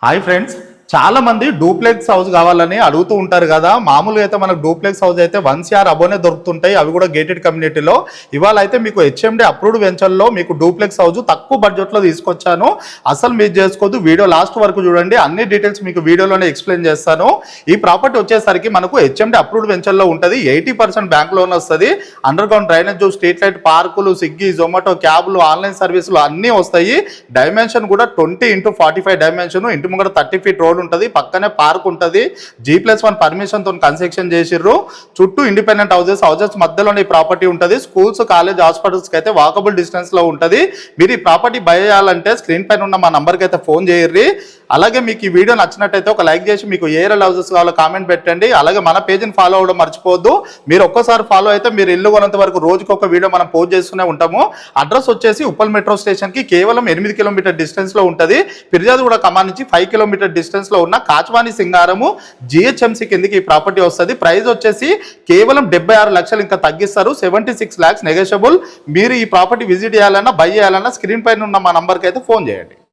Hi friends, చాలా మంది duplex house కావాలని అడుగుతూ ఉంటారు కదా. మామూలుగా అయితే మనకు డూప్లెక్స్ హౌస్ అయితే 1 CR అబోనే దొరుకుతుంటాయి, అవి కూడా గేటెడ్ కమ్యూనిటీలో. ఇవాళ అయితే మీకు హెచ్ఎండి అప్రూవ్డ్ వెంచర్లో మీకు డూప్లెక్స్ హౌస్ తక్కువ బడ్జెట్లో తీసుకొచ్చాను. అసలు మీరు చేసుకోవద్దు, వీడియో లాస్ట్ వరకు చూడండి, అన్ని డీటెయిల్స్ మీకు వీడియోలోనే ఎక్స్ప్లెయిన్ చేస్తాను. ఈ ప్రాపర్టీ వచ్చేసరికి మనకు హెచ్ఎండి అప్రూవ్డ్ వెంచర్లో ఉంటుంది. 80% బ్యాంక్ లోన్ వస్తుంది. Under ground drainage, street light, పార్కులు, స్విగ్గీ, జొమాటో, క్యాబ్లు, ఆన్లైన్ సర్వీసులు అన్నీ వస్తాయి. డైమెన్షన్ కూడా 20x45 డైమెన్షన్. ఇంటి ముంగడ 30 feet రోడ్ ఉంటుంది, పక్కనే పార్క్ ఉంటుంది. G+1 పర్మిషన్ తో కన్స్ట్రక్షన్ చేసిర్రు. చుట్టూ ఇండిపెండెంట్ హౌసెస్ మధ్యలోనే ఈ ప్రాపర్టీ ఉంటుంది. స్కూల్స్, కాలేజ్, హాస్పిటల్స్ కి అయితే వాకబుల్ డిస్టెన్స్ లో ఉంటుంది. మీరు ఈ ప్రాపర్టీ బై చేయాలంటే స్క్రీన్ పైన ఉన్న మా నంబర్కి అయితే ఫోన్ చేయర్రి. అలాగే మీకు ఈ వీడియో నచ్చినట్టయితే ఒక లైక్ చేసి మీకు ఏ ఏరియా హౌసెస్ కావాలో కామెంట్ పెట్టండి. అలాగే మన పేజీని ఫాలో అవ్వడం మర్చిపోవద్దు. మీరు ఒక్కసారి ఫాలో అయితే మీరు ఇల్లు కొనంత వరకు రోజుకొక వీడియో మనం పోస్ట్ చేస్తూనే ఉంటాము. అడ్రస్ వచ్చేసి ఉప్పల్ మెట్రో స్టేషన్ కి కేవలం 8 కిలోమీటర్ డిస్టెన్స్ లో ఉంటుంది. ఫిర్యాదుగూడ కమాన్ నుంచి 5 కిలోమీటర్ డిస్టెన్స్ లో ఉన్న కాచవాణి సింగారము GHMC కిందకి ఈ ప్రాపర్టీ వస్తుంది. ప్రైస్ వచ్చేసి కేవలం 76 లక్షలు, ఇంకా తగ్గిస్తారు. 76 lakhs నెగోషియబుల్. మీరు ఈ ప్రాపర్టీ విజిట్ చేయాలన్నా బై చేయాలన్నా స్క్రీన్ పైన ఉన్న మా నంబర్కి అయితే ఫోన్ చేయండి.